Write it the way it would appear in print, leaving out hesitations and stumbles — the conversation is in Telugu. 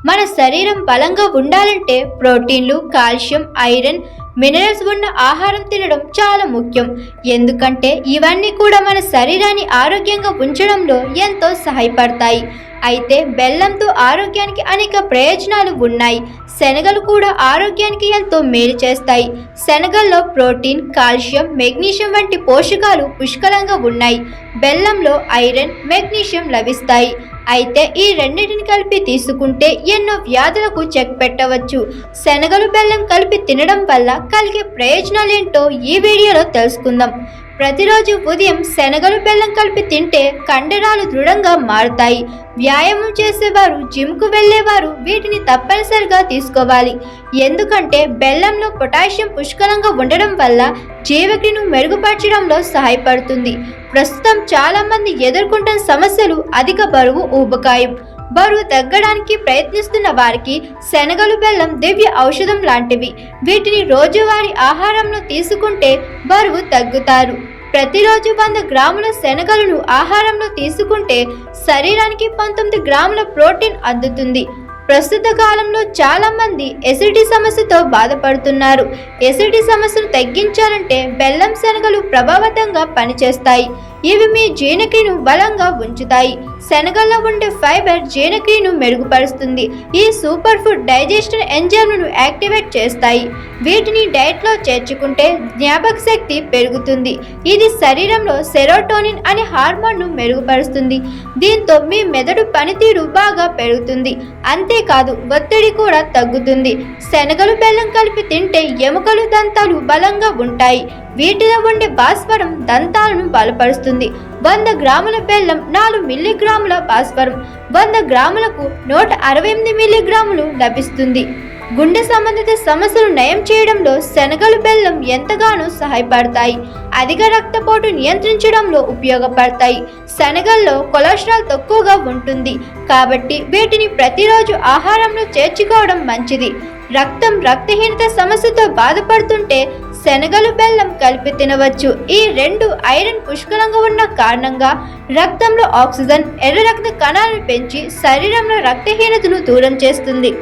మన శరీరం బలంగా ఉండాలంటే ప్రోటీన్లు, కాల్షియం, ఐరన్, మినరల్స్ ఉన్న ఆహారం తినడం చాలా ముఖ్యం. ఎందుకంటే ఇవన్నీ కూడా మన శరీరాన్ని ఆరోగ్యంగా ఉంచడంలో ఎంతో సహాయపడతాయి. అయితే బెల్లంతో ఆరోగ్యానికి అనేక ప్రయోజనాలు ఉన్నాయి. శనగలు కూడా ఆరోగ్యానికి ఎంతో మేలు చేస్తాయి. శనగల్లో ప్రోటీన్, కాల్షియం, మెగ్నీషియం వంటి పోషకాలు పుష్కలంగా ఉన్నాయి. బెల్లంలో ఐరన్, మెగ్నీషియం లభిస్తాయి. అయితే ఈ రెండింటిని కలిపి తీసుకుంటే ఎన్నో వ్యాధులకు చెక్ పెట్టవచ్చు. శనగలు, బెల్లం కలిపి తినడం వల్ల కలిగే ప్రయోజనాలేంటో ఈ వీడియోలో తెలుసుకుందాం. ప్రతిరోజు ఉదయం శనగలు, బెల్లం కలిపి తింటే కండరాలు దృఢంగా మారుతాయి. వ్యాయామం చేసేవారు, జిమ్కు వెళ్ళేవారు వీటిని తప్పనిసరిగా తీసుకోవాలి. ఎందుకంటే బెల్లంలో పొటాషియం పుష్కలంగా ఉండడం వల్ల జీవక్రియను మెరుగుపరచడంలో సహాయపడుతుంది. ప్రస్తుతం చాలామంది ఎదుర్కొంటున్న సమస్యలు అధిక బరువు, ఊబకాయం. బరువు తగ్గడానికి ప్రయత్నిస్తున్న వారికి శనగలు, బెల్లం దివ్య ఔషధం లాంటివి. వీటిని రోజువారీ ఆహారంలో తీసుకుంటే బరువు తగ్గుతారు. ప్రతిరోజు 100 గ్రాముల శనగలను ఆహారంలో తీసుకుంటే శరీరానికి 19 గ్రాముల ప్రోటీన్ అందుతుంది. ప్రస్తుత కాలంలో చాలా మంది ఎసిడిటీ సమస్యతో బాధపడుతున్నారు. ఎసిడిటీ సమస్యను తగ్గించాలంటే బెల్లం, శనగలు ప్రభావవంతంగా పనిచేస్తాయి. ఇవి మీ జీర్ణక్రియను బలంగా ఉంచుతాయి. శనగల్లో ఉండే ఫైబర్ జీర్ణక్రియను మెరుగుపరుస్తుంది. ఈ సూపర్ ఫుడ్ డైజెషన్ ఎంజైమ్లను యాక్టివేట్ చేస్తాయి. వీటిని డైట్లో చేర్చుకుంటే జ్ఞాపక శక్తి పెరుగుతుంది. ఇది శరీరంలో సెరోటోనిన్ అనే హార్మోన్ను మెరుగుపరుస్తుంది. దీంతో మీ మెదడు పనితీరు బాగా పెరుగుతుంది. అంతేకాదు ఒత్తిడి కూడా తగ్గుతుంది. శనగలు, బెల్లం కలిపి తింటే ఎముకలు, దంతాలు బలంగా ఉంటాయి. వీటిలో ఉండే భాస్వరం దంతాలను బలపరుస్తుంది. 100 గ్రాముల బెల్లం 4 మిల్లీగ్రాముల భాస్వరం, 100 గ్రాములకు 168 మిల్లీగ్రాములు లభిస్తుంది. గుండె సంబంధిత సమస్యలు నయం చేయడంలో శనగలు, బెల్లం ఎంతగానో సహాయపడతాయి. అధిక రక్తపోటు నియంత్రించడంలో ఉపయోగపడతాయి. శనగల్లో కొలెస్ట్రాల్ తక్కువగా ఉంటుంది కాబట్టి వీటిని ప్రతిరోజు ఆహారంలో చేర్చుకోవడం మంచిది. రక్తహీనత సమస్యతో బాధపడుతుంటే శనగలు, బెల్లం కలిపి తినవచ్చు. ఈ రెండు ఐరన్ పుష్కలంగా ఉన్న కారణంగా రక్తంలో ఆక్సిజన్, ఎర్ర రక్త కణాలను పెంచి శరీరంలో రక్తహీనతను దూరం చేస్తుంది.